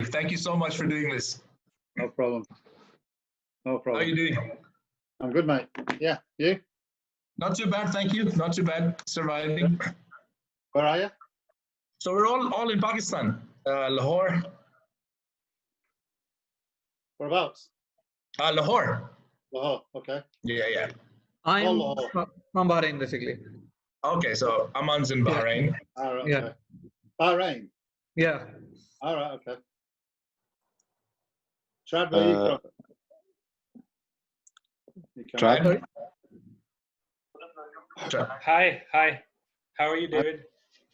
Thank you so much for doing this. No problem. No How problem. are you doing? I'm good, mate. Yeah, you? Not too bad, thank you. Not too bad. Surviving. Where are you? So we're all in Pakistan, Lahore. Whereabouts? Lahore. Lahore, okay. Yeah. I'm Lahore. from Bahrain, basically. Okay, so Aman's in Bahrain. All right, Yeah. okay. Bahrain? Yeah. All right, okay. Trad, where are you from? You can- Trad? Hi. How are you, David?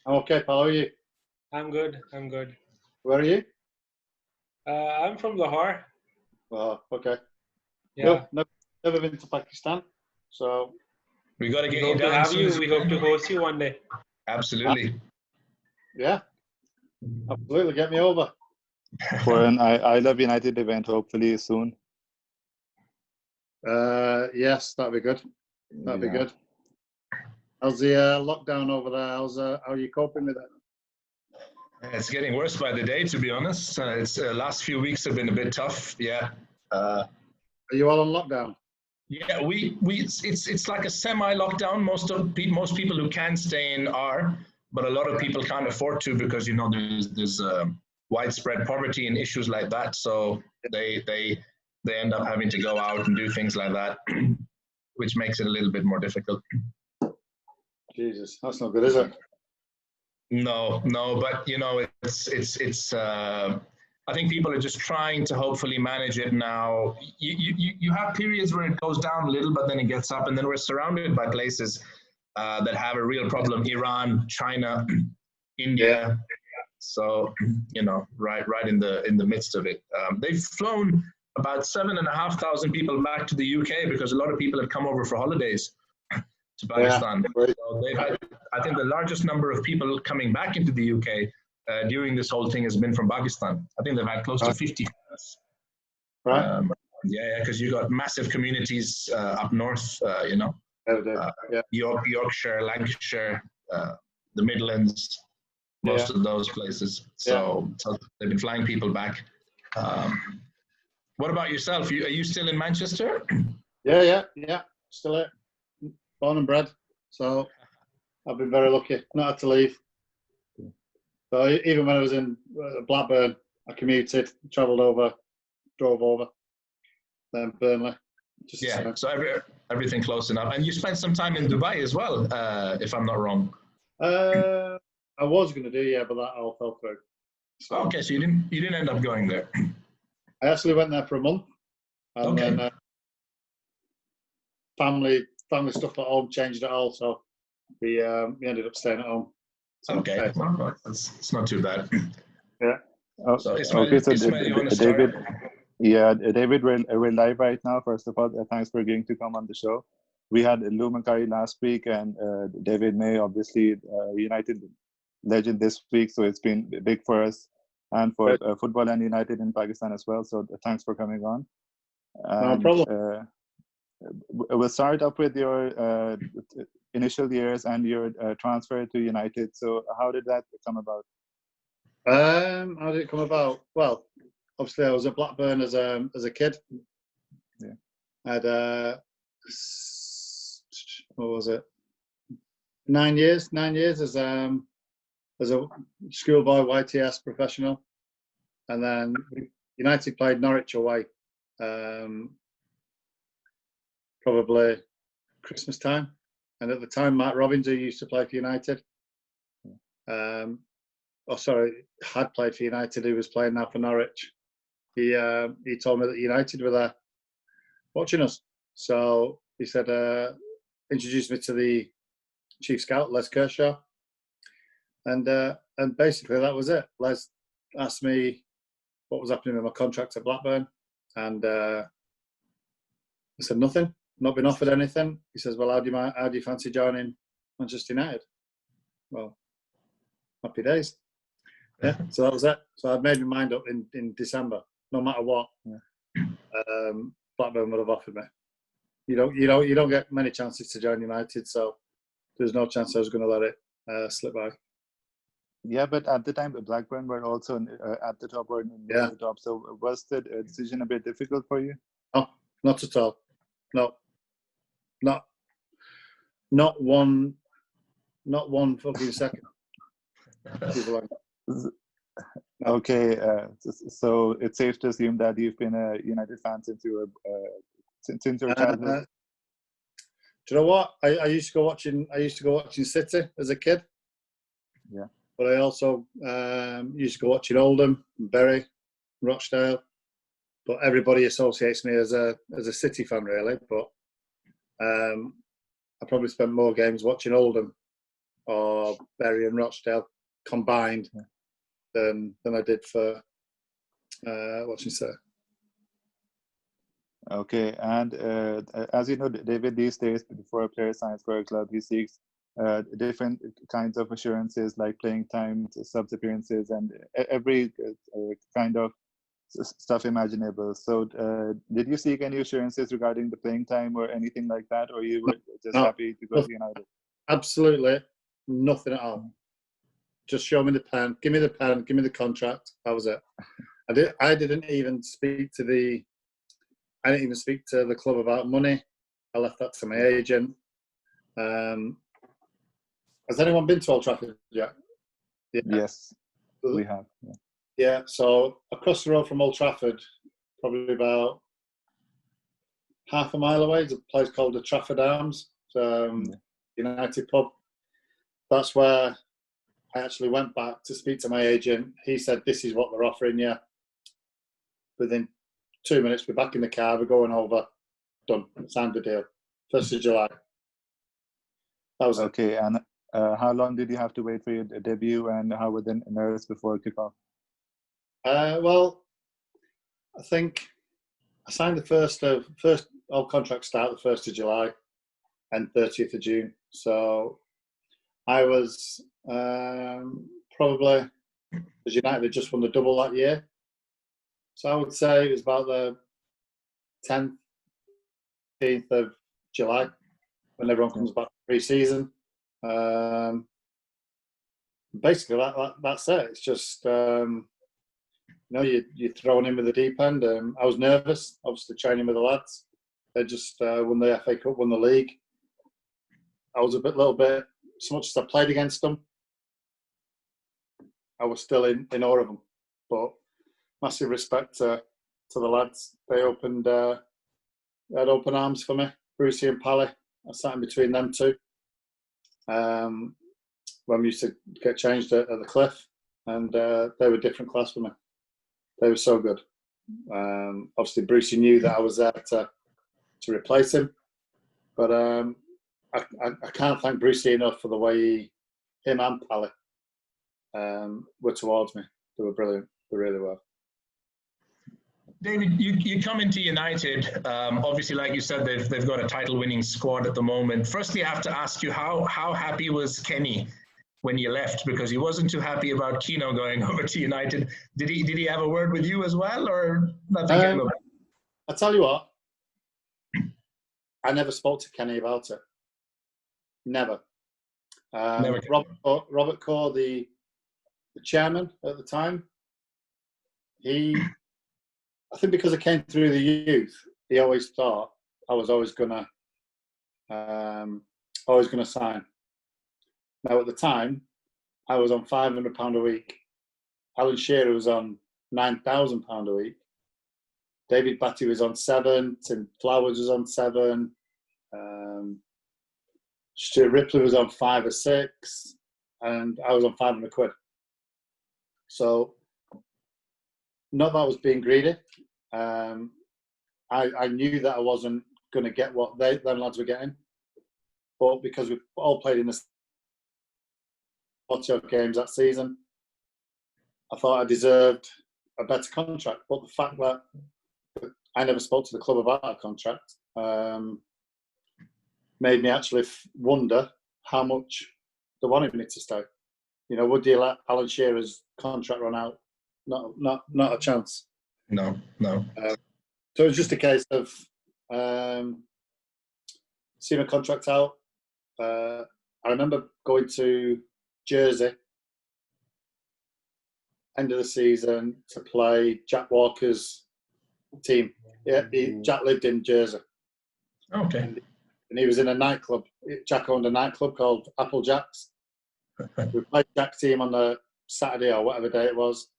I'm okay, pal. How are you? I'm good. Where are you? I'm from Lahore. Oh, okay. Yeah. No, never been to Pakistan, so We got to We get you hope to down have soon you. as We can. hope to host you one day. Absolutely. yeah, absolutely. Get me over. For an I Love United event, hopefully soon. Yes, that'd be good. That'd be Yeah. good. How's the lockdown over there? How are you coping with it? It's getting worse by the day, to be honest. It's last few weeks have been a bit tough. Yeah. Are you all on lockdown? Yeah, it's like a semi-lockdown. Most people who can stay in are, but a lot of people can't afford to because there's widespread poverty and issues like that. So they end up having to go out and do things like that, which makes it a little bit more difficult. Jesus, that's not good, is it? No, but it's. I think people are just trying to hopefully manage it now. You have periods where it goes down a little, but then it gets up, and then we're surrounded by places that have a real problem: Iran, China, India. So right in the midst of it. They've flown about 7,500 people back to the UK because a lot of people have come over for holidays to Pakistan. Yeah. So they've had, I think, the largest number of people coming back into the UK during this whole thing has been from Pakistan. I think they've had close to 50. Right. Because you got massive communities up north. Yorkshire, Lancashire, the Midlands, most of those places. So they've been flying people back. What about yourself? Are you still in Manchester? Yeah. Still here. Born and bred. So I've been very lucky. Not had to leave. So even when I was in Blackburn, I commuted, travelled over, drove over, then Burnley. So everything close enough. And you spent some time in Dubai as well, if I'm not wrong. I was going to do, but that all fell through. So okay, so you didn't end up going there. I actually went there for a month, and then family stuff at home changed it all, so we ended up staying at home. So, okay, well, it's not too bad. Yeah. So Ismaeel, you want to David. start? Yeah, David, we're live right now. First of all, thanks for agreeing to come on the show. We had Lou Mackay last week, and David May, obviously United legend this week. So it's been big for us and for football and United in Pakistan as well. So thanks for coming on. And, no problem. We'll start up with your initial years and your transfer to United. So how did that come about? How did it come about? Well, obviously I was at Blackburn as a kid. Yeah. I had what was it? 9 years as a schoolboy YTS professional, and then United played Norwich away, probably Christmas time, and at the time Matt Robbins, who used to play for United, had played for United, who was playing now for Norwich. He told me that United were there watching us, so he said introduced me to the chief scout, Les Kershaw, and basically that was it. Les asked me what was happening with my contract at Blackburn, and I said nothing, not been offered anything. He says, well, how do you fancy joining Manchester United? Well, happy days. Yeah, so that was it. So I'd made my mind up in December. No matter what, Blackburn would have offered me. You don't get many chances to join United, so there's no chance I was going to let it slip by. Yeah, but at the time, Blackburn were also at the top or near Yeah. the top. So was the decision a bit difficult for you? No, not at all. No, not one fucking second. Okay, so it's safe to assume that you've been a United fan since you were since your childhood. Do you know what? I used to go watching City as a kid. Yeah. But I also used to go watching Oldham, Bury, Rochdale. But everybody associates me as a City fan, really. But I probably spent more games watching Oldham or Bury and Rochdale combined than I did for watching City. Okay, and as you know, David, these days, before a player signs for a club, he seeks different kinds of assurances like playing time, subs appearances, and every kind of stuff imaginable. So, did you seek any assurances regarding the playing time or anything like that, or you were just happy to go to United? Absolutely nothing at all. Just show me the pen, give me the contract. That was it. I didn't even speak to the club about money. I left that to my agent. Has anyone been to Old Trafford yet? Yeah. Yes, we have. Yeah, so across the road from Old Trafford, probably about half a mile away, is a place called the Trafford Arms, United pub. That's where I actually went back to speak to my agent. He said, "This is what they're offering you." Within 2 minutes, we're back in the car, we're going over, done, signed the deal. 1st of July. That was okay. It. And how long did you have to wait for your debut, and how were the nerves before kickoff? Well, I think I signed the first all contracts start the 1st of July and 30th of June. So I was probably, as United had just won the double that year. So I would say it was about the 10th, 15th of July when everyone comes back pre-season. Basically, that's it. It's just, you're thrown in with the deep end. I was nervous, obviously training with the lads. They just won the FA Cup, won the league. I was a little bit, so much as I played against them, I was still in awe of them. But massive respect to the lads. They had open arms for me. Brucey and Pally. I sat in between them two. When we used to get changed at the Cliff, and they were different class for me. They were so good. Obviously, Brucey knew that I was there to replace him, but I can't thank Brucey enough for the way him and Pally were towards me. They were brilliant. They really were. David, you come into United. Obviously, like you said, they've got a title-winning squad at the moment. Firstly, I have to ask you, how happy was Kenny when you left? Because he wasn't too happy about Keno going over to United. Did he have a word with you as well, or nothing? I tell you what, I never spoke to Kenny about it. Never. Never. Robert Corr, the chairman at the time, I think because I came through the youth, he always thought I was always gonna sign. Now at the time, I was on £500 a week. Alan Shearer was on £9,000 a week. David Batty was on 7. Tim Flowers was on 7. Stuart Ripley was on 5 or 6, and I was on £500. So, not that I was being greedy. I knew that I wasn't going to get what them lads were getting, but because we all played in the 40 games that season, I thought I deserved a better contract. But the fact that I never spoke to the club about that contract made me actually wonder how much they wanted me to stay. Would you let Alan Shearer's contract run out? Not a chance. No. So it was just a case of seeing a contract out. I remember going to Jersey end of the season to play Jack Walker's team. Yeah, Jack lived in Jersey. Okay. And he was in a nightclub. Jack owned a nightclub called Apple Jack's. We played Jack's team on the Saturday or whatever day it was.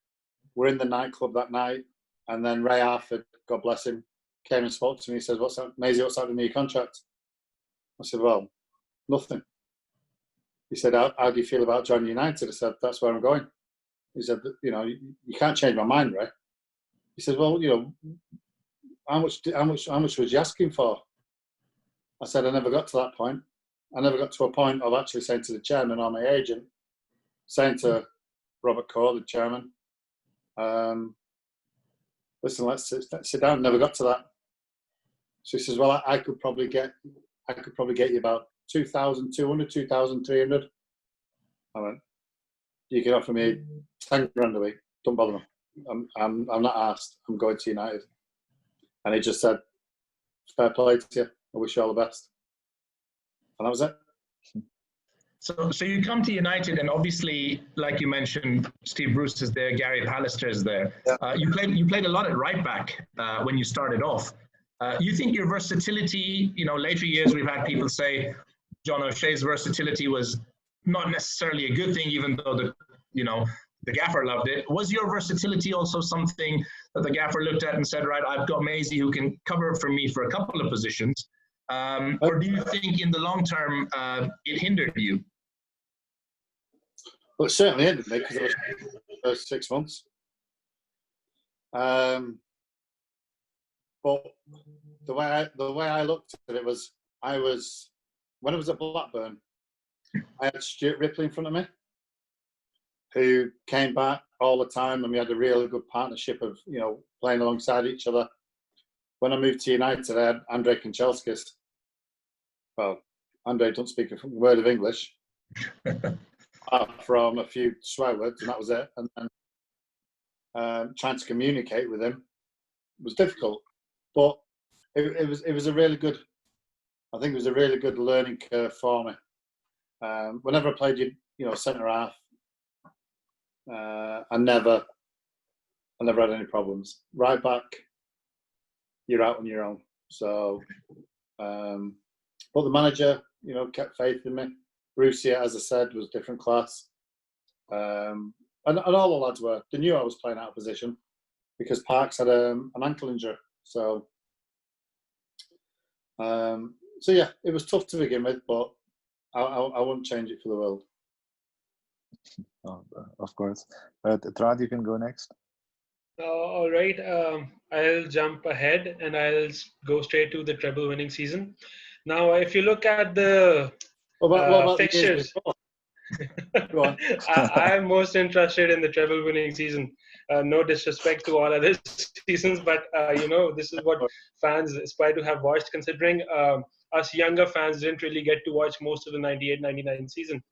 We're in the nightclub that night, and then Ray Harford, God bless him, came and spoke to me. He says, Maisie, what's happening to your contract? I said, well, nothing. He said, how do you feel about joining United? I said, that's where I'm going. He said, you know, you can't change my mind, Ray. He said, well, you know, how much was you asking for? I said, I never got to that point. I never got to a point of actually saying to the chairman or my agent, saying to Robert Corr, the chairman, listen, let's sit down. Never got to that. So he says, well, I could probably get you about 2,200, 2,300. I went, you can offer me 10 grand a week. Don't bother me. I'm not asked. I'm going to United. And he just said, fair play to you. I wish you all the best. And that was it. So you come to United, and obviously, like you mentioned, Steve Bruce is there, Gary Pallister is there. Yeah. You played a lot at right back when you started off. You think your versatility, you know, later years we've had people say John O'Shea's versatility was not necessarily a good thing, even though the gaffer loved it. Was your versatility also something that the gaffer looked at and said, right, I've got Maisie who can cover for me for a couple of positions? Or do you think in the long term it hindered you? Well, it certainly hindered me because it was the first 6 months. But the way I looked at it was, when I was at Blackburn, I had Stuart Ripley in front of me, who came back all the time, and we had a really good partnership of, you know, playing alongside each other. When I moved to United, I had Andrei Kanchelskis. Well, Andrei don't speak a word of English, apart from a few swear words, and that was it. And then trying to communicate with him was difficult, but it was a really good. I think it was a really good learning curve for me. Whenever I played, you know, centre half, I never had any problems. Right back, you're out on your own. So, but the manager, you know, kept faith in me. Brucey, as I said, was different class. And all the lads were. They knew I was playing out of position because Parks had an ankle injury. So yeah, it was tough to begin with, but I wouldn't change it for the world. Oh, of course. Trad, you can go next. All right. I'll jump ahead and I'll go straight to the treble winning season. Now, if you look at the What about fixtures, Go on. I'm most interested in the treble winning season. No disrespect to all other seasons, but you know, this is what fans aspire to have watched, considering us younger fans didn't really get to watch most of the 98-99 season.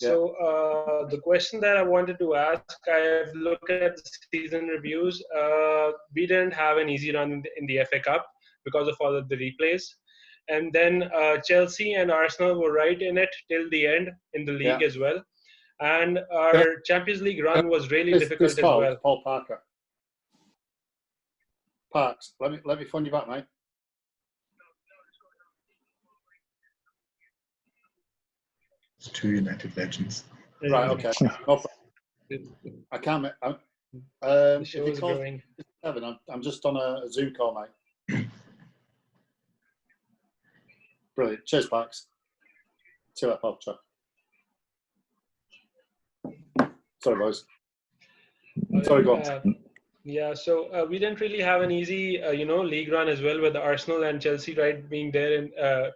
Yeah. So the question that I wanted to ask, I've looked at the season reviews. We didn't have an easy run in the FA Cup because of all of the replays. And then Chelsea and Arsenal were right in it till the end in the league as well. And our Champions League run was really difficult as well. Paul Parker. Parks, let me phone you back, mate. It's two United legends. Right, okay. No, I can't. If you call 7, I'm just on a Zoom call, mate. Brilliant. Cheers, Parks. See you later, Paul. Sorry, boys. Sorry, go on. Yeah, so we didn't really have an easy, league run as well, with Arsenal and Chelsea being there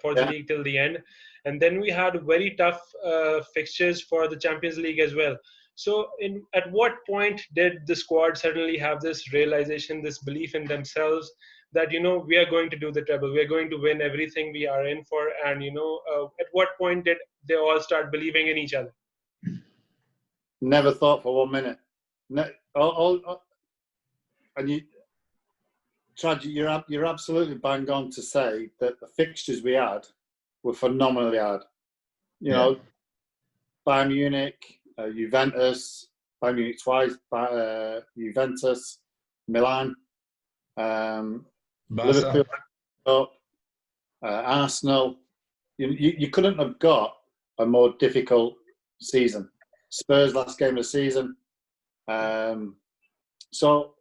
for the league till the end. And then we had very tough fixtures for the Champions League as well. So at what point did the squad suddenly have this realization, this belief in themselves that, we are going to do the treble, we are going to win everything we are in for? And, at what point did they all start believing in each other? Never thought for 1 minute. And you're absolutely bang on to say that the fixtures we had were phenomenally hard. You know, Bayern Munich, Juventus, Bayern Munich twice, Juventus, Milan, Liverpool, Arsenal. You couldn't have got a more difficult season. Spurs last game of the season. So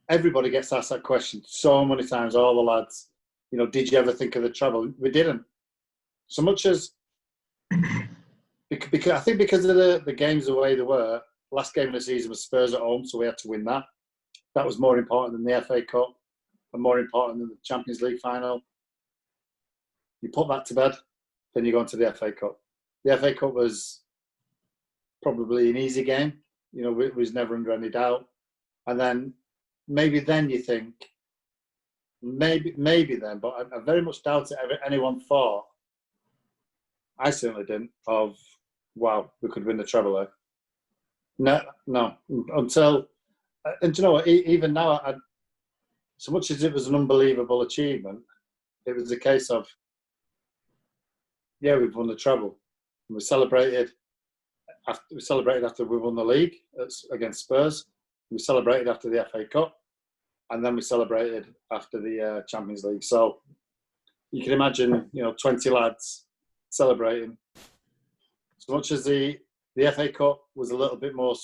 everybody gets asked that question so many times, all the lads, did you ever think of the treble? We didn't. So much as, because I think because of the games the way they were, last game of the season was Spurs at home, so we had to win that. That was more important than the FA Cup and more important than the Champions League final. You put that to bed, then you go into the FA Cup. The FA Cup was probably an easy game. It was never under any doubt. And then maybe then you think, maybe then, but I very much doubt it anyone thought, I certainly didn't, of, wow, we could win the treble there. No. Until, and you know what, even now, so much as it was an unbelievable achievement, it was a case of, yeah, we've won the treble. And we celebrated after we won the league against Spurs. We celebrated after the FA Cup, and then we celebrated after the Champions League. So you can imagine, 20 lads celebrating. As much as the FA Cup was a little bit more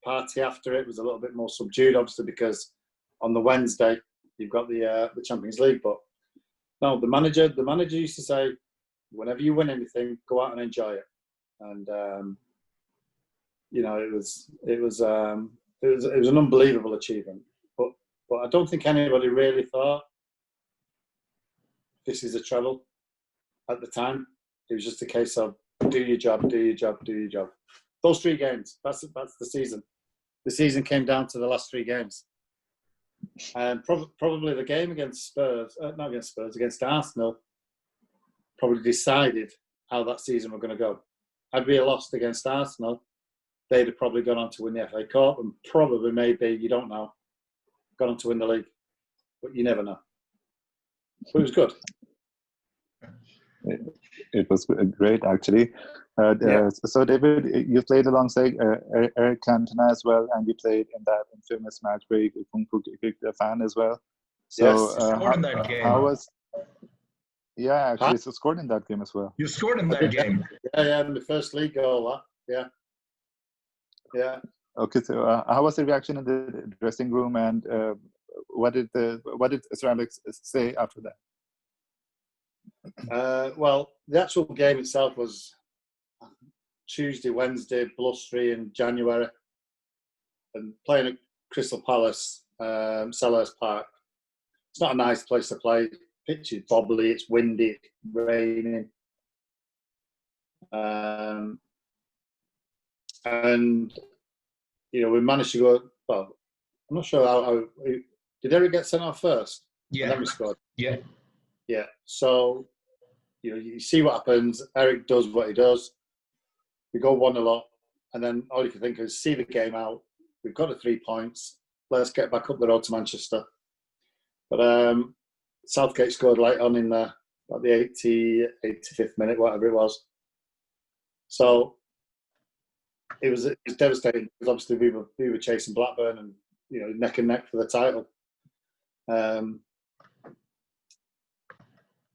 party after it, was a little bit more subdued, obviously, because on the Wednesday you've got the Champions League. But no, the manager used to say, whenever you win anything, go out and enjoy it. And it was an unbelievable achievement. But I don't think anybody really thought this is a treble at the time. It was just a case of do your job, do your job, do your job. Those 3 games, that's the season. The season came down to the last 3 games. And probably the game against against Arsenal, probably decided how that season was going to go. Had we lost against Arsenal, they'd have probably gone on to win the FA Cup and probably, maybe, you don't know, gone on to win the league. But you never know. But it was good. It was great, actually. So, David, you played alongside Eric Cantona as well, and you played in that infamous match where you Kung Fu kicked a fan as well. So, yes, you scored in that game. Actually, so scored in that game as well. You scored in that game. Yeah, the first league goal. Yeah. Okay, so how was the reaction in the dressing room, and what did Israr say after that? Well, the actual game itself was Tuesday, Wednesday, blustery in January, and playing at Crystal Palace, Selhurst Park. It's not a nice place to play. Pitch is bobbly, it's windy, it's raining. And we managed to go. Well, I'm not sure how did Eric get sent off first? Yeah. And then we scored. Yeah. So you see what happens. Eric does what he does. We go 1-0 up, and then all you can think is see the game out. We've got the 3 points. Let's get back up the road to Manchester. But Southgate scored late on in the 85th minute, whatever it was. So it was devastating because obviously we were chasing Blackburn and neck and neck for the title.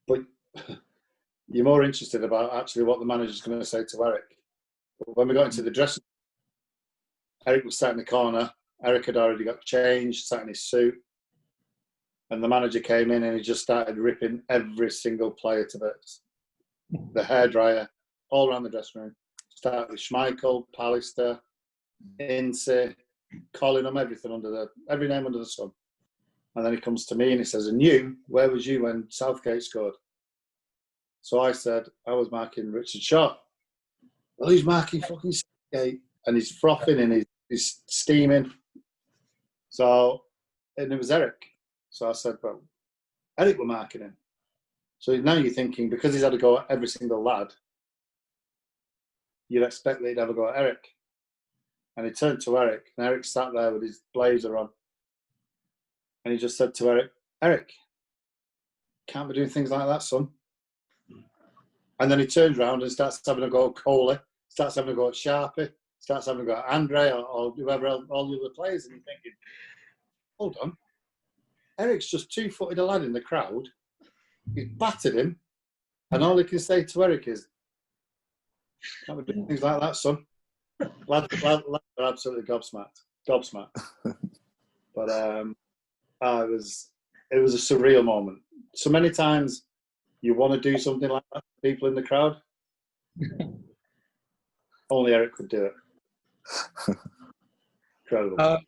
But you're more interested about actually what the manager's going to say to Eric. But when we got into the dressing room, Eric was sat in the corner. Eric had already got changed, sat in his suit. And the manager came in and he just started ripping every single player to bits. The hairdryer, all around the dressing room. Started with Schmeichel, Pallister, Ince, calling them every name under the sun. And then he comes to me and he says, "And you, where was you when Southgate scored?" So I said, "I was marking Richard Shaw." "Well, he's marking fucking Southgate." And he's frothing and he's steaming. And it was Eric. So I said, "Well, Eric were marking him." So now you're thinking, because he's had a go at every single lad, you'd expect that he'd have a go at Eric. And he turned to Eric, and Eric sat there with his blazer on. And he just said to Eric, "Eric, can't be doing things like that, son." And then he turns around and starts having a go at Coley, starts having a go at Sharpie, starts having a go at Andre or whoever else, all the other players, and you're thinking, hold on, Eric's just two-footed a lad in the crowd. He's battered him, and all he can say to Eric is, "Can't be doing things like that, son." Lads are absolutely gobsmacked. But it was a surreal moment. So many times you want to do something like that to people in the crowd. Only Eric could do it. Incredible.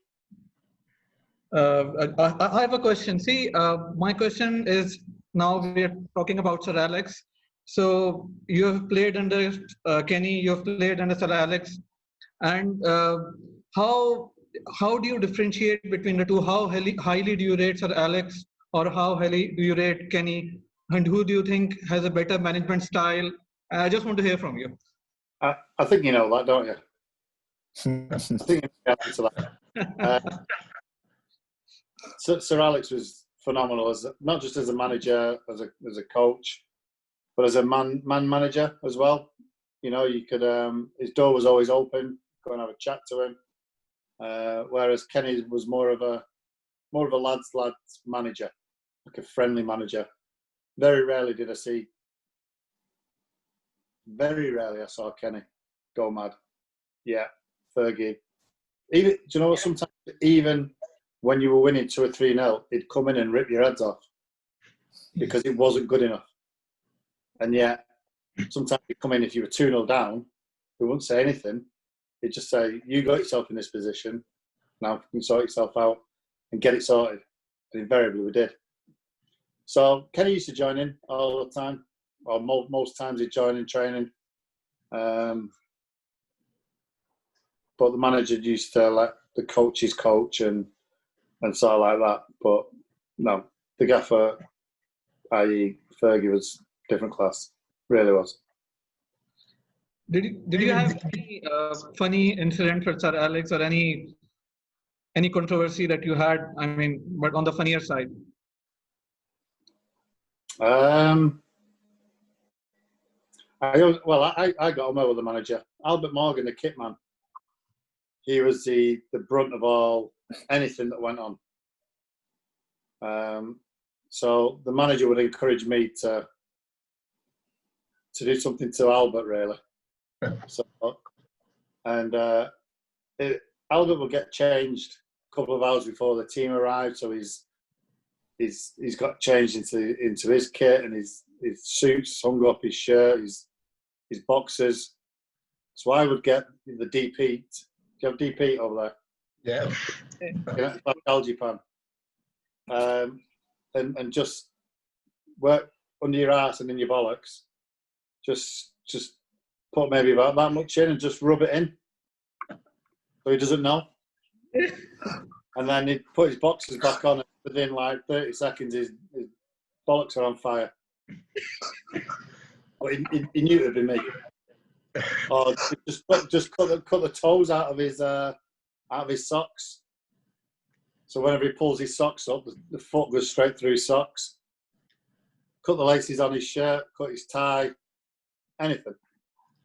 I have a question. See, my question is, now we're talking about Sir Alex. So you have played under Kenny, you have played under Sir Alex. And how do you differentiate between the two? How highly do you rate Sir Alex, or how highly do you rate Kenny? And who do you think has a better management style? I just want to hear from you. I think you know that, don't you? I think you can answer that. Sir Alex was phenomenal, not just as a manager, as a coach, but as a man manager as well. You know, you could his door was always open. Go and have a chat to him. Whereas Kenny was more of a lads manager, like a friendly manager. Very rarely I saw Kenny go mad. Yeah, Fergie. Even, do you know what? Sometimes even when you were winning 2 or 3-0, he'd come in and rip your heads off because it wasn't good enough. And yet, sometimes he'd come in if you were 2-0 down, he wouldn't say anything. He'd just say, "You got yourself in this position. Now you can sort yourself out and get it sorted." And invariably we did. So Kenny used to join in all the time, or most times he'd join in training. But the manager used to let the coaches coach and sort of like that. But no, the gaffer, i.e. Fergie, was different class. Really was. Did you have any funny incident for Sir Alex, or any controversy that you had? I mean, but on the funnier side. I got on well with the manager, Albert Morgan, the kit man. He was the brunt of anything that went on. So the manager would encourage me to do something to Albert, really. So, and Albert will get changed a couple of hours before the team arrived, so he's got changed into his kit, and his suits hung up, his shirt, his boxers. So I would get the deep heat. Do you have deep heat over there? Yeah. Like algae pan. And just work under your ass and in your bollocks. Just put maybe about that much in and just rub it in, so he doesn't know. And then he'd put his boxers back on, and within like 30 seconds, his bollocks are on fire. But he knew it would be me. Or just cut the toes out of his socks. So whenever he pulls his socks up, the foot goes straight through his socks. Cut the laces on his shirt, cut his tie, anything.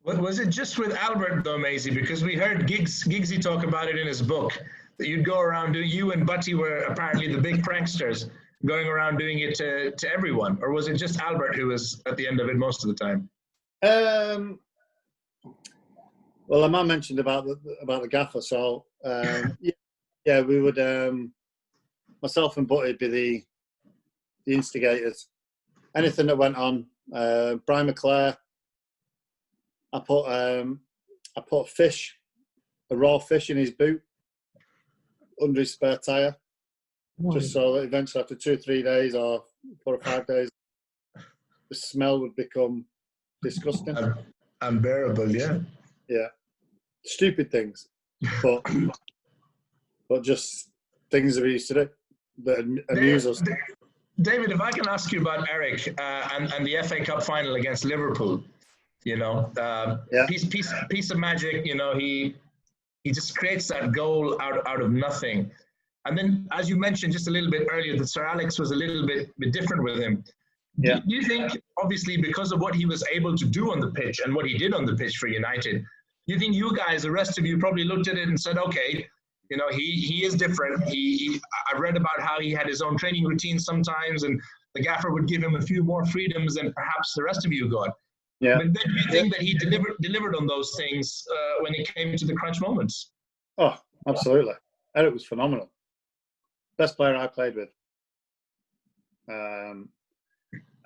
Was it just with Albert though, Maisie? Because we heard Giggsy talk about it in his book, that you'd go around, you and Butty were apparently the big pranksters, going around doing it to everyone, or was it just Albert who was at the end of it most of the time? Well, Aman mentioned about the gaffer, so yeah, we would. Myself and Butty would be the instigators. Anything that went on, Brian McClare. I put a raw fish in his boot under his spare tyre, just so that eventually after 2 or 3 days or 4 or 5 days, the smell would become disgusting. Unbearable, yeah. Yeah. Stupid things, but just things that we used to do that amuse us. David, if I can ask you about Eric and the FA Cup final against Liverpool, you know, piece of magic. You know, he just creates that goal out of nothing. And then, as you mentioned just a little bit earlier, that Sir Alex was a little bit different with him. Yeah. Do you think, obviously, because of what he was able to do on the pitch and what he did on the pitch for United, you think you guys, the rest of you, probably looked at it and said, okay, you know, he is different. I read about how he had his own training routine sometimes, and the gaffer would give him a few more freedoms than perhaps the rest of you got. Yeah. But then you think that he delivered on those things when it came to the crunch moments? Oh, absolutely. Eric was phenomenal. Best player I played with. And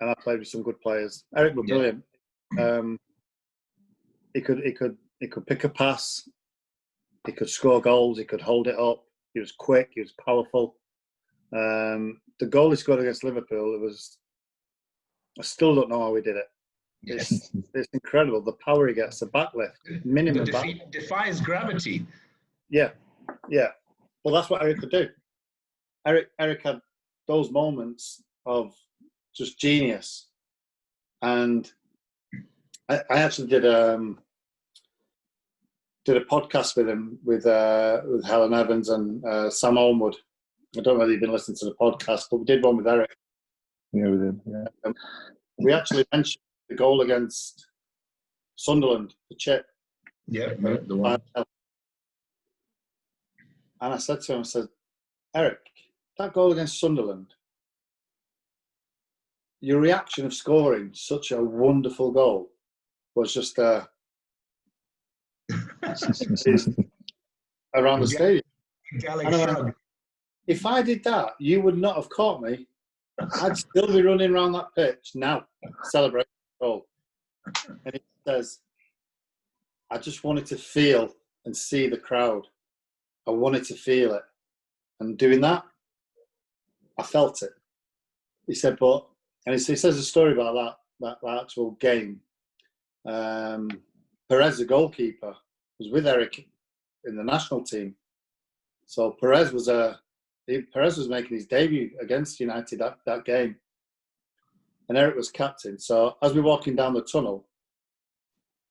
I played with some good players. Eric was brilliant. He could pick a pass. He could score goals. He could hold it up. He was quick. He was powerful. The goal he scored against Liverpool, I still don't know how he did it. It's incredible. The power he gets, the backlift, minimum back. Defies gravity. Yeah. Well, that's what Eric could do. Eric had those moments of just genius, and I actually did a podcast with him with Helen Evans and Sam Olmwood. I don't know whether you've been listening to the podcast, but we did one with Eric. Yeah, we did. Yeah. We actually mentioned the goal against Sunderland, the chip. Yeah, the one. And I said to him, I said, Eric, that goal against Sunderland, your reaction of scoring such a wonderful goal was just around the stadium. Went, if I did that, you would not have caught me. I'd still be running around that pitch now, celebrating the goal. And he says, I just wanted to feel and see the crowd. I wanted to feel it. And doing that, I felt it. He said, and he says a story about that actual game. Perez, the goalkeeper, was with Eric in the national team. So Perez was making his debut against United that game. And Eric was captain. So as we're walking down the tunnel,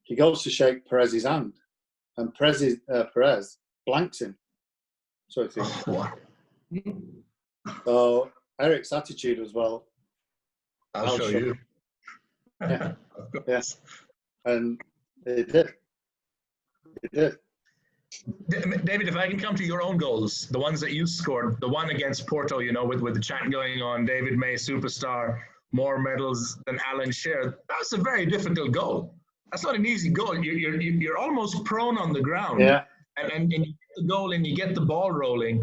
he goes to shake Perez's hand. And Perez blanks him. So I think. So Eric's attitude was, well, I'll show you. Yeah. Yes. And it did. David, if I can come to your own goals, the ones that you scored, the one against Porto, you know, with the chant going on, David May, superstar, more medals than Alan Shearer. That's a very difficult goal. That's not an easy goal. You're almost prone on the ground. Yeah. And you get the goal and you get the ball rolling.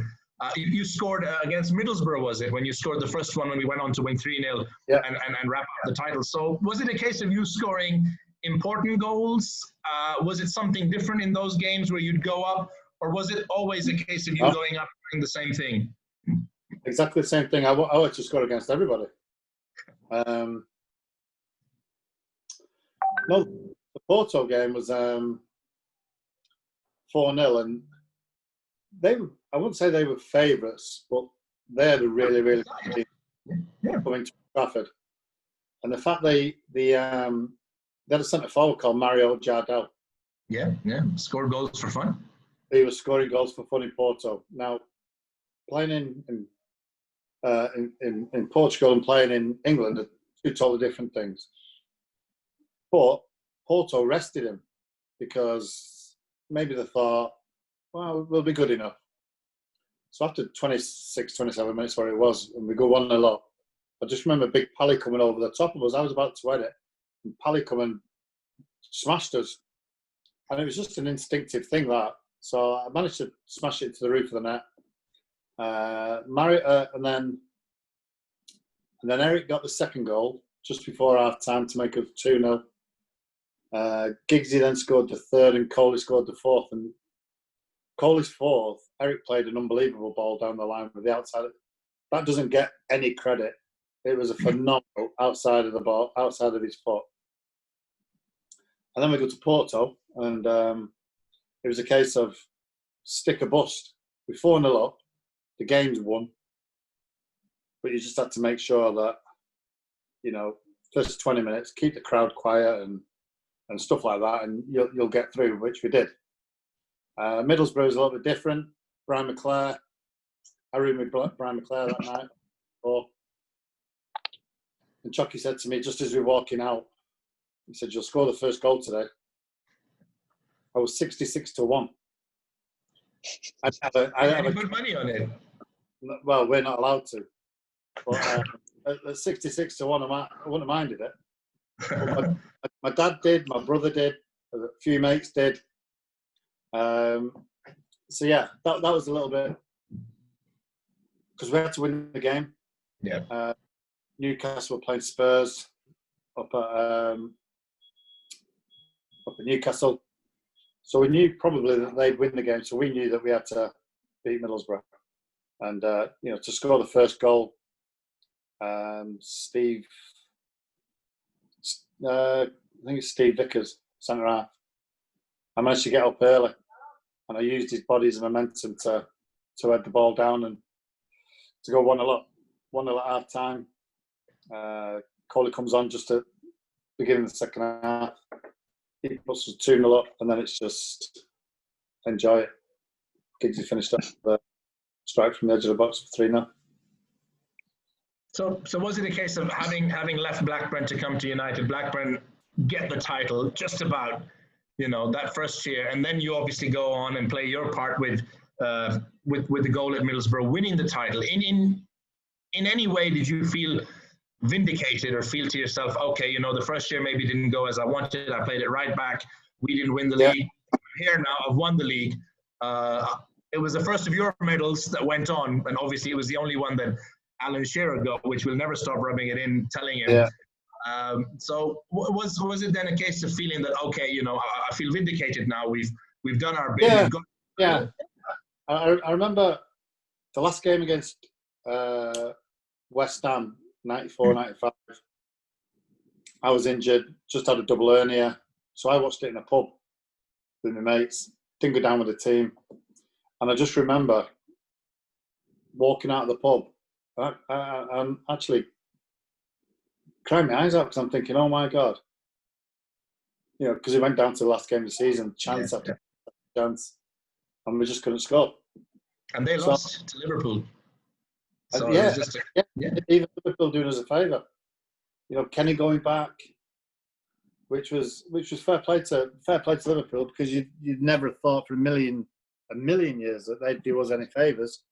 You scored against Middlesbrough, was it, when you scored the first one when we went on to win 3-0 and wrap up the title? So was it a case of you scoring important goals? Was it something different in those games where you'd go up, or was it always a case of you going up doing the same thing? Exactly the same thing. I wanted to score against everybody. No, the Porto game was 4-0, and I wouldn't say they were favourites, but they're the really, really good team coming to Trafford. And the fact they had a centre forward called Mario Jardel. Yeah. Score goals for fun. He was scoring goals for fun in Porto. Now, playing in Portugal and playing in England are two totally different things. But Porto rested him because maybe they thought, well, we'll be good enough. So after 26, 27 minutes where it was, and we go 1-0 up, I just remember Big Pally coming over the top of us. I was about to head it, and Pally come and smashed us. And it was just an instinctive thing, that. So I managed to smash it to the roof of the net. And then Eric got the second goal just before half time to make it 2-0. Giggsy then scored the third, and Coley scored the fourth. And Coley's fourth, Eric played an unbelievable ball down the line with the outside. That doesn't get any credit. It was a phenomenal outside of the ball, outside of his foot. And then we go to Porto, and it was a case of stick or bust. We're 4-0 up, the game's won, but you just had to make sure that, you know, first 20 minutes, keep the crowd quiet and stuff like that, and you'll get through, which we did. Middlesbrough is a little bit different. Brian McClare, I roomed with Brian McClare that night. And Chucky said to me, just as we were walking out, he said, "You'll score the first goal today." I was 66-1. I You put money on it. well, we're not allowed to. But at 66-1, I wouldn't have minded it. But my dad did, my brother did, a few mates did. So yeah, that was a little bit, because we had to win the game. Yeah. Newcastle were playing Spurs up at Newcastle, so we knew probably that they'd win the game. So we knew that we had to beat Middlesbrough, and to score the first goal, Steve, I think it's Steve Vickers, centre half. I managed to get up early, and I used his body as a momentum to head the ball down and to go 1-0 at half time. Coley comes on just at the beginning of the second half. He puts us 2-0 up, and then it's just enjoy it. Giggsy finished up the strike from the edge of the box for 3-0. So was it a case of having left Blackburn to come to United, Blackburn get the title just about, that first year, and then you obviously go on and play your part with the goal at Middlesbrough, winning the title. In any way, did you feel vindicated or feel to yourself, okay, the first year maybe didn't go as I wanted, I played it right back, we didn't win the league, I'm here now, I've won the league. It was the first of your medals that went on, and obviously it was the only one that Alan Shearer got, which will never stop rubbing it in, telling him. Yeah. So was it then a case of feeling that, okay, I feel vindicated now, we've done our bit, we've got... Yeah. I remember the last game against West Ham, 94-95. I was injured, just had a double hernia, so I watched it in a pub with my mates. Didn't go down with the team, and I just remember walking out of the pub. I'm actually crying my eyes out because I'm thinking, oh my God, because it went down to the last game of the season, chance after chance, and we just couldn't score. And they lost to Liverpool. So even Liverpool doing us a favour. Kenny going back, which was fair play to Liverpool, because you'd never thought for a million years that they'd do us any favours.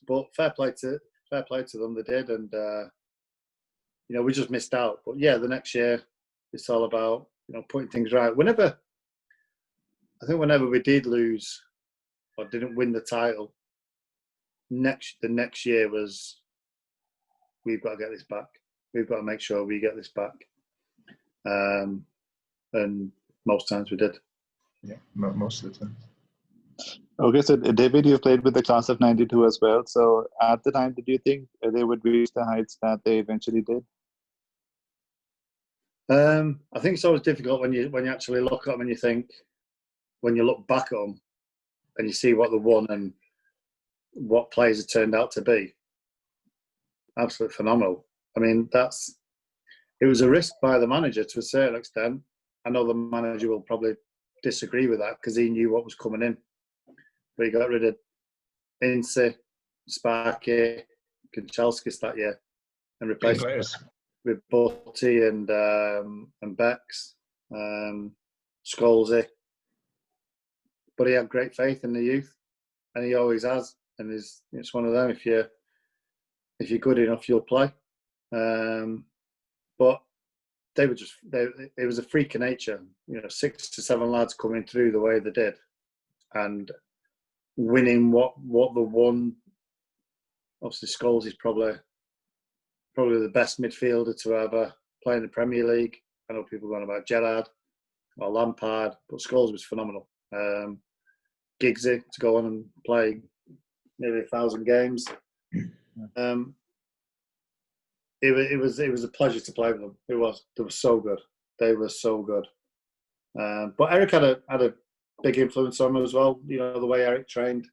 But fair play to them, they did, and we just missed out. But yeah, the next year it's all about putting things right. Whenever we did lose or didn't win the title, the next year was, we've got to get this back. We've got to make sure we get this back. And most times we did. Yeah, most of the time. Okay, so David, you played with the class of 92 as well. So at the time, did you think they would reach the heights that they eventually did? I think it's always difficult when you actually look at them and you think, when you look back at them and you see what they won and what players have turned out to be. Absolutely phenomenal. I mean, it was a risk by the manager to a certain extent. I know the manager will probably disagree with that because he knew what was coming in. But he got rid of Ince, Sparky, Kanchelskis that year and replaced with Butty and Bex, Scholesy. But he had great faith in the youth, and he always has. And it's one of them. If you're good enough, you'll play. But it was a freak of nature. 6 to 7 lads coming through the way they did, and winning what they won. Obviously, Scholes is probably the best midfielder to ever play in the Premier League. I know people going about Gerrard or Lampard, but Scholes was phenomenal. Giggsy to go on and play nearly 1,000 games. It was a pleasure to play with them. It was. They were so good. They were so good. But Eric had a big influence on them as well. The way Eric trained.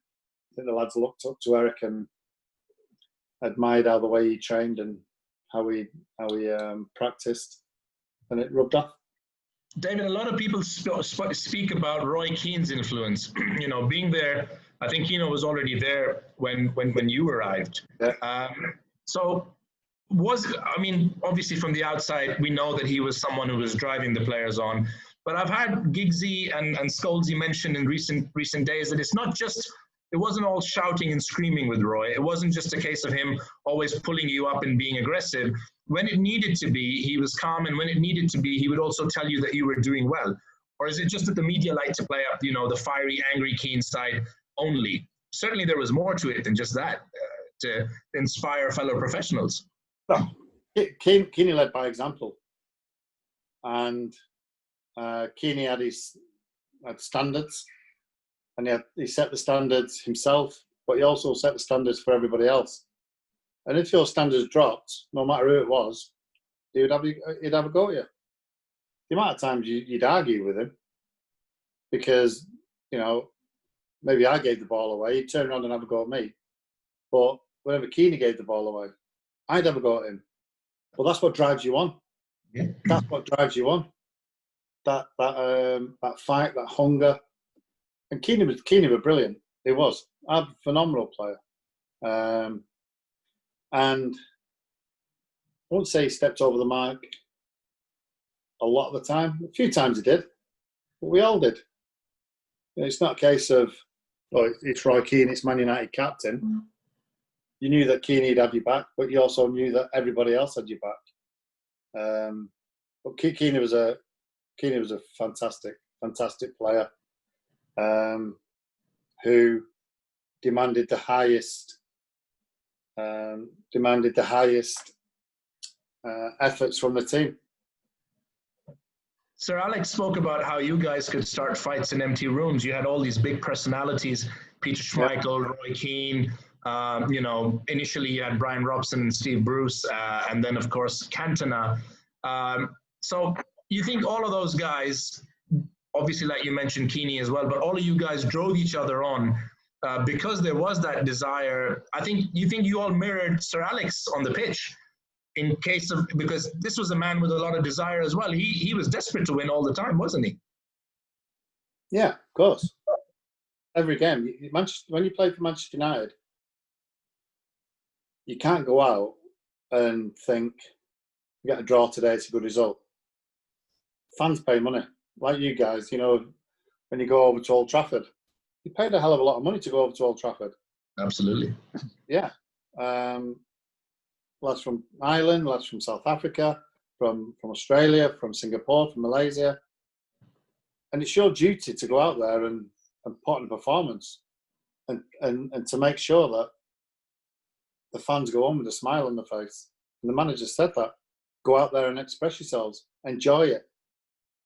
I think the lads looked up to Eric and admired how the way he trained and how he practiced, and it rubbed off. David, a lot of people speak about Roy Keane's influence. Being there, I think Keane was already there when you arrived. Yeah. Obviously from the outside, we know that he was someone who was driving the players on. But I've had Giggsy and Scholesy mention in recent days that it's not just, it wasn't all shouting and screaming with Roy. It wasn't just a case of him always pulling you up and being aggressive. When it needed to be, he was calm, and when it needed to be, he would also tell you that you were doing well. Or is it just that the media like to play up, the fiery, angry Keane side only? Certainly there was more to it than just that, to inspire fellow professionals. No, Keane led by example. And Keane had standards, and he set the standards himself, but he also set the standards for everybody else. And if your standards dropped, no matter who it was, he'd have a go at you. The amount of times you'd argue with him because, maybe I gave the ball away, he'd turn around and have a go at me. But whenever Keane gave the ball away, I'd have a go at him. Well, that's what drives you on. Yeah. That's what drives you on. That fight, that hunger. And Keane was brilliant. He was a phenomenal player. And I won't say he stepped over the mark a lot of the time. A few times he did, but we all did. It's not a case of, it's Roy Keane, it's Man United captain. You knew that Keane had your back, but you also knew that everybody else had your back. But Keane was a fantastic player who demanded the highest efforts from the team. Sir Alex spoke about how you guys could start fights in empty rooms. You had all these big personalities, Peter Schmeichel, Roy Keane. Initially you had Brian Robson and Steve Bruce, and then of course Cantona. So you think all of those guys, obviously like you mentioned Keane as well, but all of you guys drove each other on because there was that desire. You think you all mirrored Sir Alex on the pitch because this was a man with a lot of desire as well. He was desperate to win all the time, wasn't he? Yeah, of course. Every game. When you play for Manchester United, you can't go out and think, you get a draw today, it's a good result. Fans pay money. Like you guys, when you go over to Old Trafford, you paid a hell of a lot of money to go over to Old Trafford. Absolutely. Yeah. Lads from Ireland, lads from South Africa, from Australia, from Singapore, from Malaysia. And it's your duty to go out there and put on a performance and to make sure that the fans go on with a smile on their face. And the manager said that. Go out there and express yourselves. Enjoy it.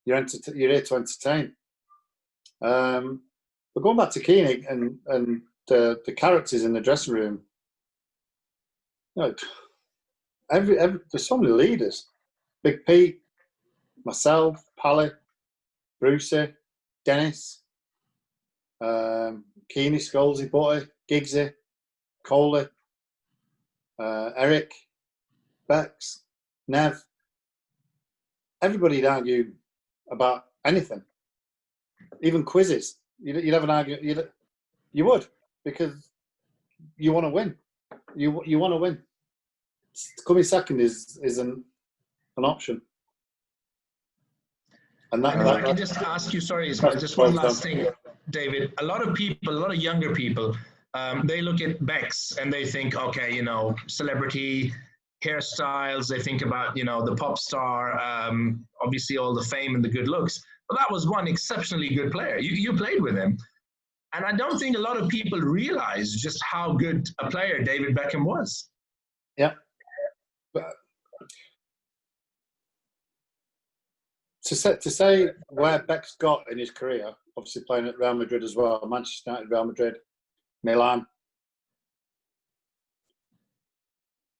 You're here to entertain. But going back to Keane and the characters in the dressing room, there's so many leaders. Big Pete, myself, Pally, Brucey, Dennis, Keane, Scholesy, Butty, Giggsy, Coley, Eric, Bex, Nev. Everybody'd argue about anything, even quizzes. You'd have an argument. You would, because you want to win. You want to win. Coming second is an option. And if I can just ask you, sorry, just one last thing, David. A lot of younger people, they look at Bex and they think, okay, celebrity hairstyles. They think about, the pop star, obviously all the fame and the good looks. But that was one exceptionally good player. You played with him. And I don't think a lot of people realize just how good a player David Beckham was. Yeah. But to say where Beck's got in his career, obviously playing at Real Madrid as well, Manchester United, Real Madrid, Milan.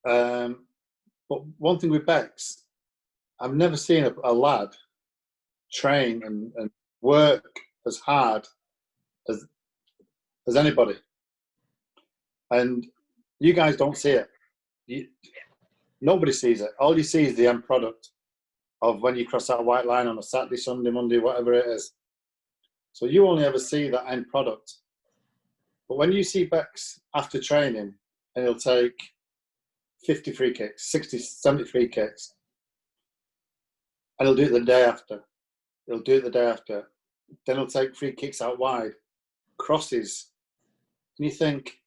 But one thing with Beck's, I've never seen a lad train and work as hard as anybody. And you guys don't see it. Nobody sees it. All you see is the end product of when you cross that white line on a Saturday, Sunday, Monday, whatever it is. So you only ever see that end product. But when you see Bex after training, and he'll take 50 free kicks, 60, 70 free kicks, and he'll do it the day after. He'll do it the day after. Then he'll take free kicks out wide, crosses. And you think,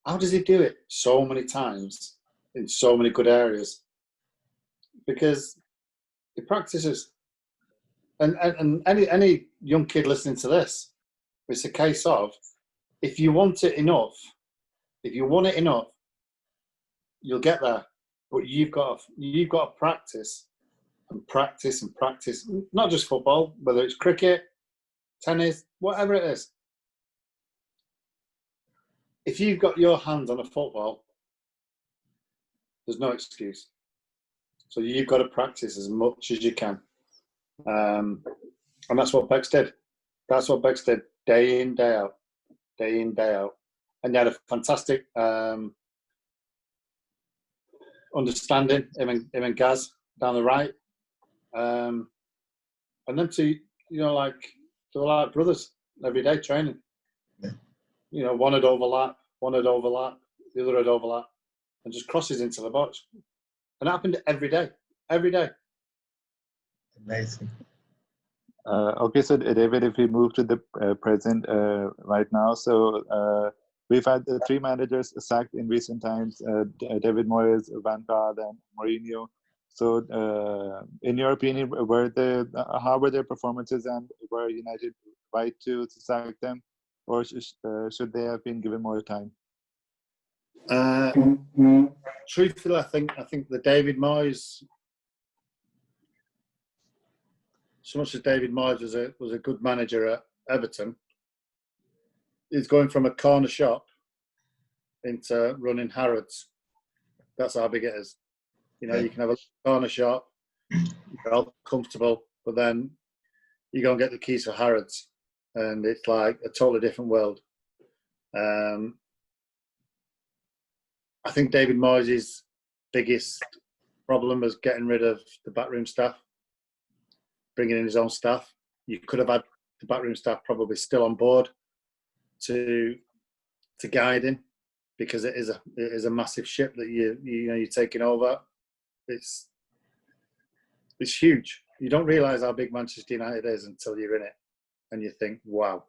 how does he do it so many times in so many good areas? Because he practices. And any young kid listening to this, it's a case of, if you want it enough, you'll get there. But you've got to practice and practice and practice. Not just football, whether it's cricket, tennis, whatever it is. If you've got your hands on a football, there's no excuse. So you've got to practice as much as you can. And that's what Bex did. That's what Bex did, day in, day out. Day in, day out. And he had a fantastic understanding, him and Gaz down the right. And them two, they were like brothers every day training. Yeah. One would overlap, the other would overlap, and just crosses into the box. And it happened every day. Amazing. Okay, so David, if we move to the present right now, so we've had the 3 managers sacked in recent times: David Moyes, Van Gaal, and Mourinho. So, in your opinion, how were their performances, and were United right to sack them, or should they have been given more time? Truthfully, I think the David Moyes. So much as David Moyes was a good manager at Everton, he's going from a corner shop into running Harrods. That's how big it is. You can have a corner shop, you're all comfortable, but then you go and get the keys for Harrods, and it's like a totally different world. I think David Moyes' biggest problem was getting rid of the backroom staff, bringing in his own staff. You could have had the backroom staff probably still on board to guide him, because it is a massive ship that you're taking over. It's huge. You don't realise how big Manchester United is until you're in it, and you think, wow.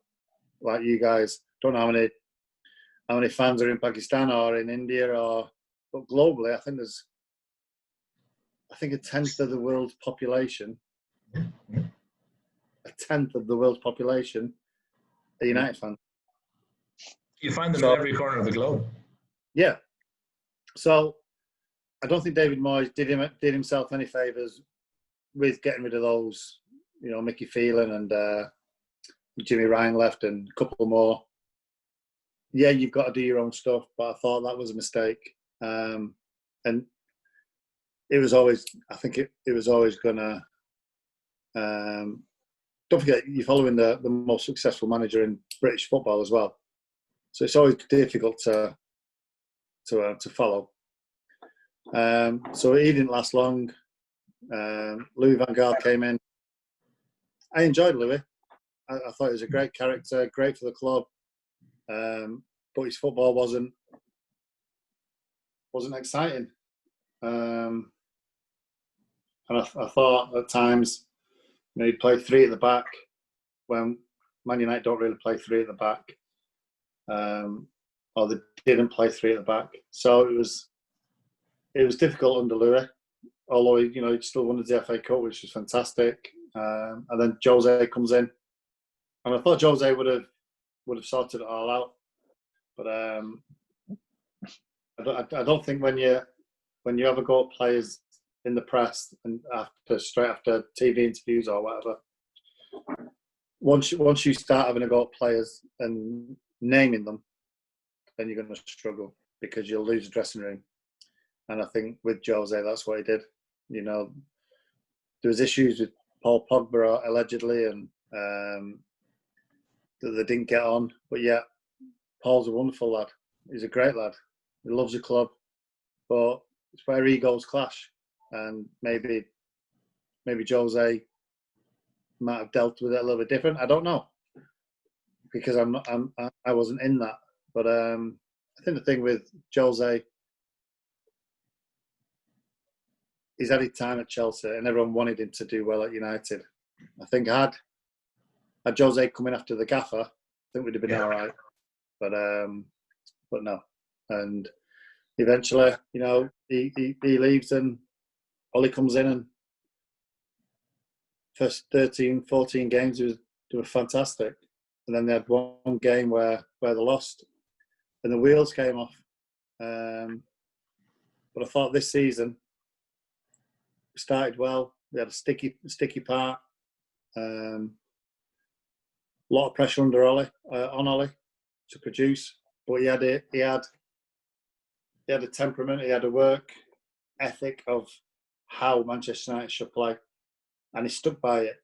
Like, you guys don't know how many fans are in Pakistan or in India, but globally, I think there's a tenth of the world's population. A tenth of the world's population are United fans. You find them in every corner of the globe. Yeah. So I don't think David Moyes did himself any favours with getting rid of those, Mickey Phelan and Jimmy Ryan left, and a couple more. Yeah, you've got to do your own stuff, but I thought that was a mistake. And it was always, I think it was always going to, don't forget, you're following the most successful manager in British football as well. So it's always difficult to follow. So he didn't last long. Louis van Gaal came in. I enjoyed Louis. I thought he was a great character, great for the club. But his football wasn't exciting. And I thought at times, he played 3 at the back when Man United don't really play 3 at the back. Or they didn't play 3 at the back. So it was difficult under Louis, although he still won the FA Cup, which was fantastic. And then Jose comes in, and I thought Jose would have sorted it all out. But I don't think when you have a go at players in the press and straight after TV interviews or whatever, once you start having a go at players and naming them, then you're going to struggle, because you'll lose the dressing room. And I think with Jose, that's what he did. There was issues with Paul Pogba allegedly, and that they didn't get on. But yeah, Paul's a wonderful lad. He's a great lad. He loves the club, but it's where egos clash, and maybe Jose might have dealt with it a little bit different. I don't know, because I wasn't in that. But I think the thing with Jose, he's had his time at Chelsea, and everyone wanted him to do well at United. I think had Jose come in after the gaffer, I think we'd have been all right. But no. And eventually, you know, he leaves and Ollie comes in, and first 13, 14 games they were fantastic. And then they had one game where they lost and the wheels came off. But I thought this season we started well. We had a sticky part. A lot of pressure under Ollie, on Ollie to produce. But he had a temperament, he had a work ethic of how Manchester United should play. And he stuck by it.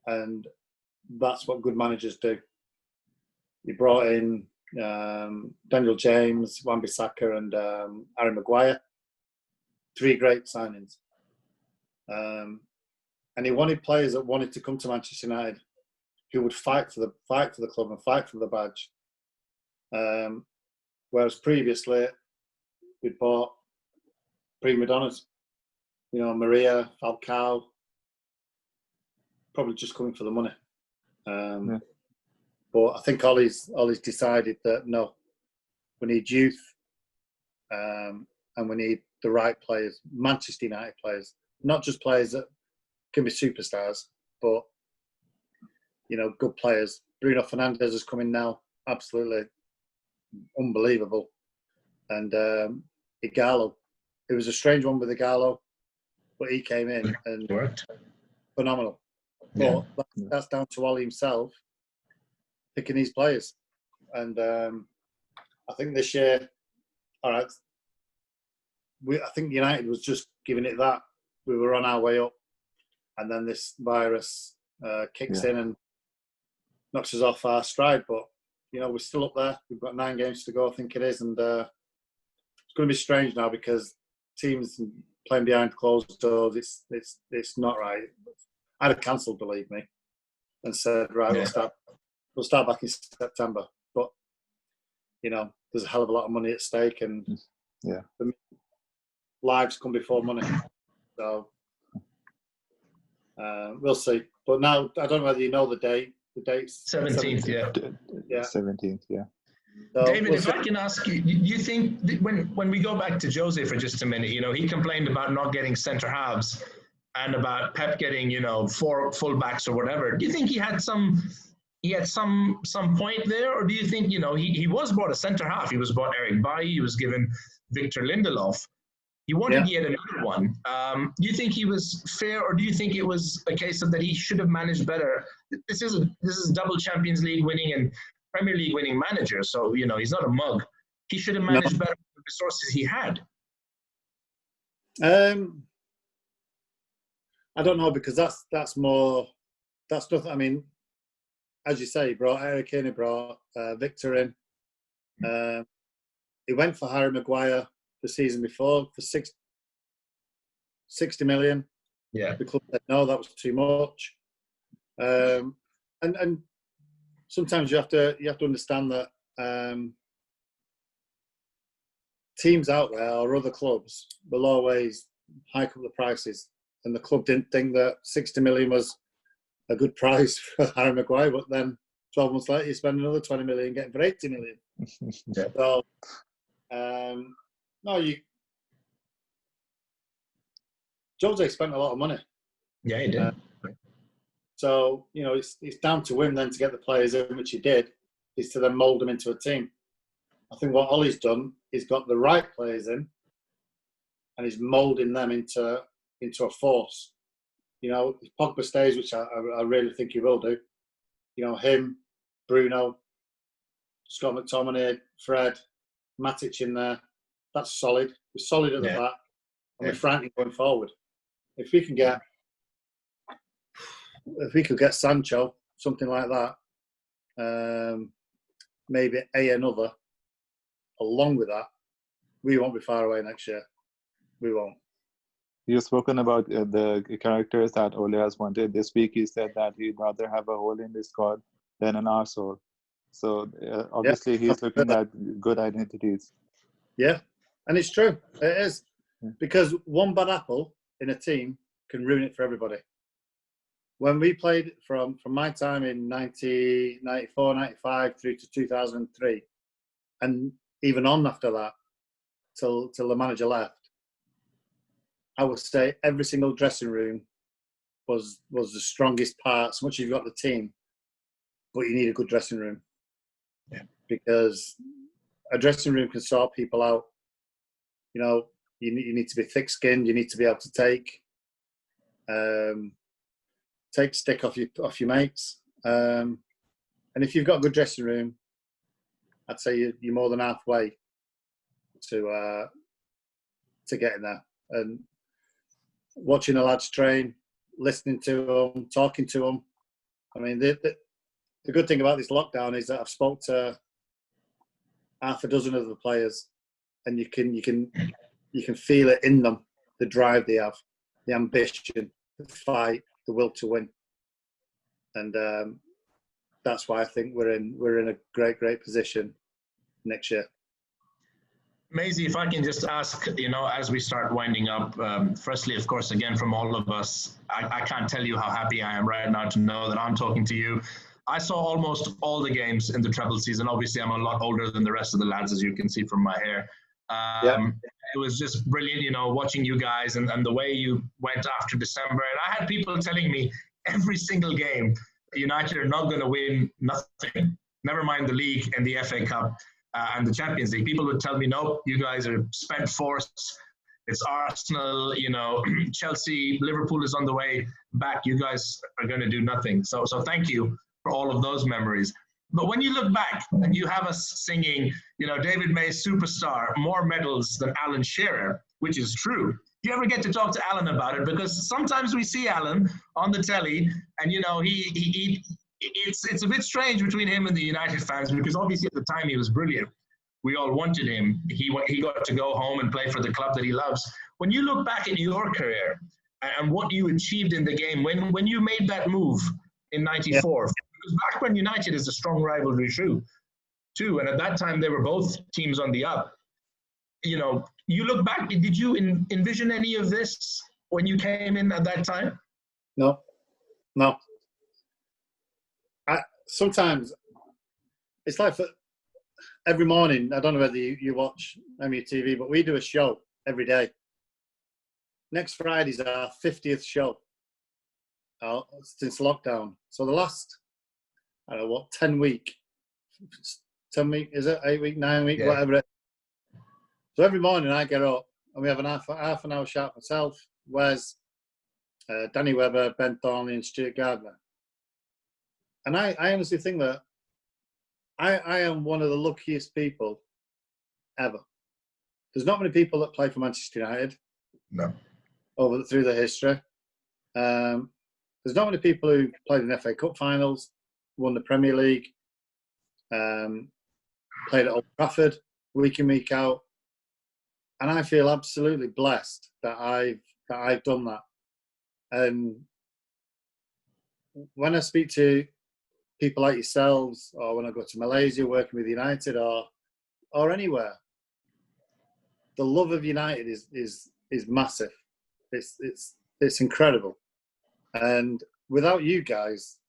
And that's what good managers do. He brought in Daniel James, Wan-Bissaka and Harry Maguire. 3 great signings. And he wanted players that wanted to come to Manchester United who would fight for the club and fight for the badge. Whereas previously, we'd bought prima donnas. You know, Maria, Falcao, probably just coming for the money. But I think Ollie's decided that no, we need youth, and we need the right players, Manchester United players, not just players that can be superstars, but you know, good players. Bruno Fernandes is coming now, absolutely unbelievable, and Igalo. It was a strange one with Igalo, but he came in and phenomenal. But that's down to Ollie himself picking these players. And I think this year, all right, I think United was just giving it that. We were on our way up. And then this virus kicks in and knocks us off our stride. But, you know, we're still up there. We've got 9 games to go, I think it is. And it's going to be strange now because teams playing behind closed doors, it's not right. I'd have cancelled, believe me, and said, right, we'll start back in September. But, you know, there's a hell of a lot of money at stake, and lives come before money. So we'll see. But now, I don't know whether you know the date. The date's 17th, 17th, So David, if I can ask you, you think when we go back to Jose for just a minute, you know, he complained about not getting centre halves and about Pep getting, you know, 4 fullbacks or whatever. Do you think he had some point there, or do you think, you know, he was bought a centre half? He was bought Eric Bailly. He was given Victor Lindelof. He wanted yet another one. Do you think he was fair, or do you think it was a case of that he should have managed better? This is double Champions League winning and Premier League winning manager, so you know he's not a mug. He should have managed better with the resources he had. I don't know, because that's nothing. I mean, as you say, he brought Eric in, he brought Victor in. He went for Harry Maguire the season before for 60 million. Yeah, the club said no, that was too much. And sometimes you have to understand that teams out there or other clubs will always hike up the prices, and the club didn't think that 60 million was a good price for Harry Maguire, but then 12 months later you spend another 20 million getting for 80 million. So Jose spent a lot of money. Yeah, he did. So, you know, it's down to him then to get the players in, which he did, is to then mould them into a team. I think what Ollie's done is got the right players in and he's moulding them into a force. You know, if Pogba stays, which I really think he will do, you know, him, Bruno, Scott McTominay, Fred, Matic in there, that's solid. We're solid at the back and we're frightening going forward. If we could get Sancho, something like that, maybe another, along with that, we won't be far away next year. We won't. You've spoken about the characters that Ole has wanted. This week he said that he'd rather have a hole in the squad than an arsehole. So obviously he's looking at good identities. Yeah, and it's true. It is. Because one bad apple in a team can ruin it for everybody. when we played from my time in 94, 95 through to 2003, and even on after that, till the manager left, I would say every single dressing room was the strongest part. So much as you've got the team, but you need a good dressing room. Yeah. Because a dressing room can sort people out. You know, you need to be thick-skinned. You need to be able to take stick off your mates. And if you've got a good dressing room, I'd say you're more than halfway to getting there. And watching the lads train, listening to them, talking to them. I mean, the good thing about this lockdown is that I've spoke to half a dozen of the players, and you can feel it in them, the drive they have, the ambition, the fight, the will to win, and that's why I think we're in a great position next year. Maisie, if I can just ask, as we start winding up, firstly, of course, again, from all of us, I can't tell you how happy I am right now to know that I'm talking to you. I saw almost all the games in the treble season. Obviously, I'm a lot older than the rest of the lads, as you can see from my hair. It was just brilliant, watching you guys and the way you went after December. And I had people telling me every single game, United are not going to win nothing. Never mind the league and the FA Cup. And the Champions League. People would tell me, no, you guys are spent force. It's Arsenal, Chelsea, Liverpool is on the way back. You guys are going to do nothing. So thank you for all of those memories. But when you look back and you have us singing, David May's superstar, more medals than Alan Shearer, which is true. Do you ever get to talk to Alan about it? Because sometimes we see Alan on the telly and, it's a bit strange between him and the United fans because obviously at the time he was brilliant. We all wanted him. He got to go home and play for the club that he loves. When you look back at your career and what you achieved in the game, when you made that move in 94, because back when United is a strong rivalry too, and at that time they were both teams on the up. You look back, did you envision any of this when you came in at that time? No. Sometimes it's like every morning, I don't know whether you watch MUTV, but we do a show every day. Next Friday's our 50th show since lockdown. So the last, 10 week, is it 8 week, 9 week, whatever it is. So every morning I get up and we have an half an hour chat myself, Wes, Danny Webber, Ben Thornley and Stuart Gardner. And I honestly think that I am one of the luckiest people ever. There's not many people that play for Manchester United. No. Through their history. There's not many people who played in FA Cup finals, won the Premier League, played at Old Trafford week in, week out. And I feel absolutely blessed that I've done that. And when I speak to people like yourselves, or when I go to Malaysia working with United, or anywhere, the love of United is massive. It's incredible, and without you guys,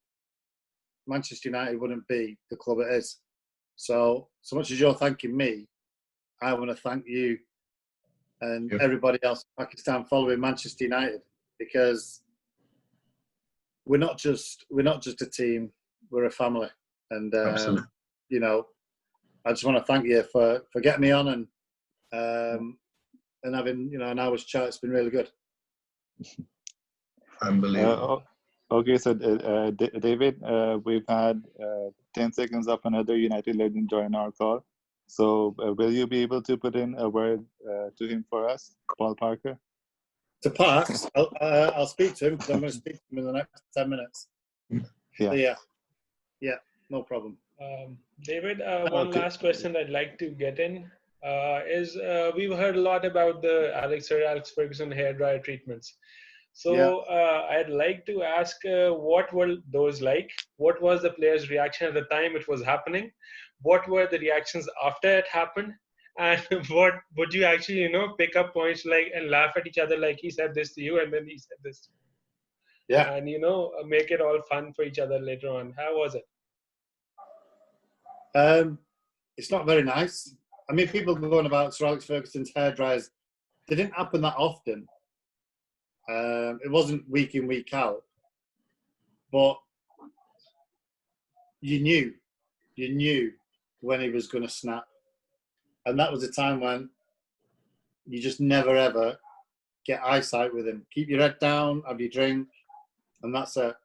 Manchester United wouldn't be the club it is. So much as you're thanking me, I want to thank you and everybody else in Pakistan following Manchester United, because we're not just a team. We're a family, and I just want to thank you for getting me on and having an hour's chat. It's been really good. Unbelievable. Okay, so David, we've had 10 seconds of another United legend join our call. So will you be able to put in a word to him for us, Paul Parker? To Parks, I'll speak to him because I'm going to speak to him in the next 10 minutes. Yeah, no problem. David, one last question I'd like to get in is we've heard a lot about the Sir Alex Ferguson hairdryer treatments. So I'd like to ask what were those like? What was the player's reaction at the time it was happening? What were the reactions after it happened? And what would you actually, pick up points like and laugh at each other like he said this to you and then he said this to you? Yeah. and make it all fun for each other later on. How was it? It's not very nice. I mean, people going about Sir Alex Ferguson's hairdryers. They didn't happen that often. It wasn't week in, week out. But you knew when he was going to snap. And that was a time when you just never, ever get eyesight with him. Keep your head down, have your drink, and that's it.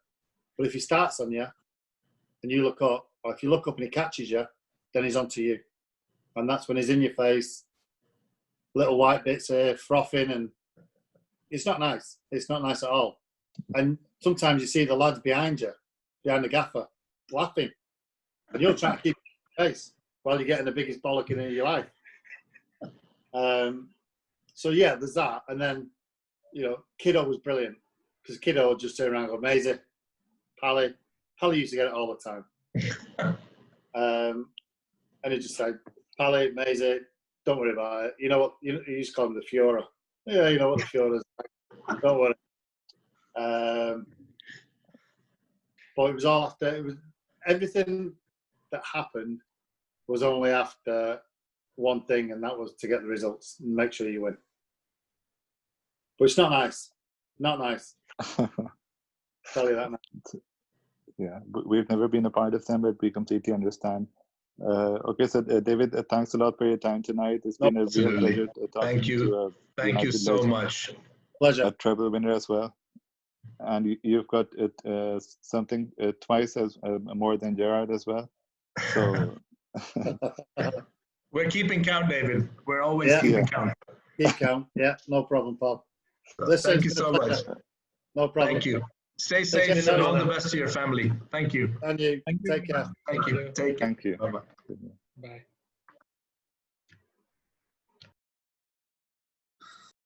But if he starts on you and you look up, or if you look up and he catches you, then he's onto you. And that's when he's in your face, little white bits here, frothing, and it's not nice. It's not nice at all. And sometimes you see the lads behind you, behind the gaffer, laughing. And you're trying to keep your face while you're getting the biggest bollocking in your life. So, yeah, there's that. And then, Kiddo was brilliant. Because Kiddo would just turn around and go, Maisie, Pally used to get it all the time. And he just said, Pally, Maisie, don't worry about it. You know what? You used to call him the Fiora. Yeah, you know what the Fiora is like. Don't worry. But it was all after, it was everything that happened was only after one thing, and that was to get the results and make sure you win. But it's not nice. Not nice. Tell you that now. Yeah, we've never been a part of them, but we completely understand. Okay, so David, thanks a lot for your time tonight. It's been a real pleasure talking to Thank you so much. Pleasure. A treble winner as well. And you've got something twice as more than Gerard as well. So we're keeping count, David. We're always keeping count. Keep count. Yeah, no problem, Paul. Thank you so much. No problem. Thank you. Stay safe and all the best to your family. Thank you. And you. Take care. Thank you. Take care. Thank you. Bye-bye. Bye.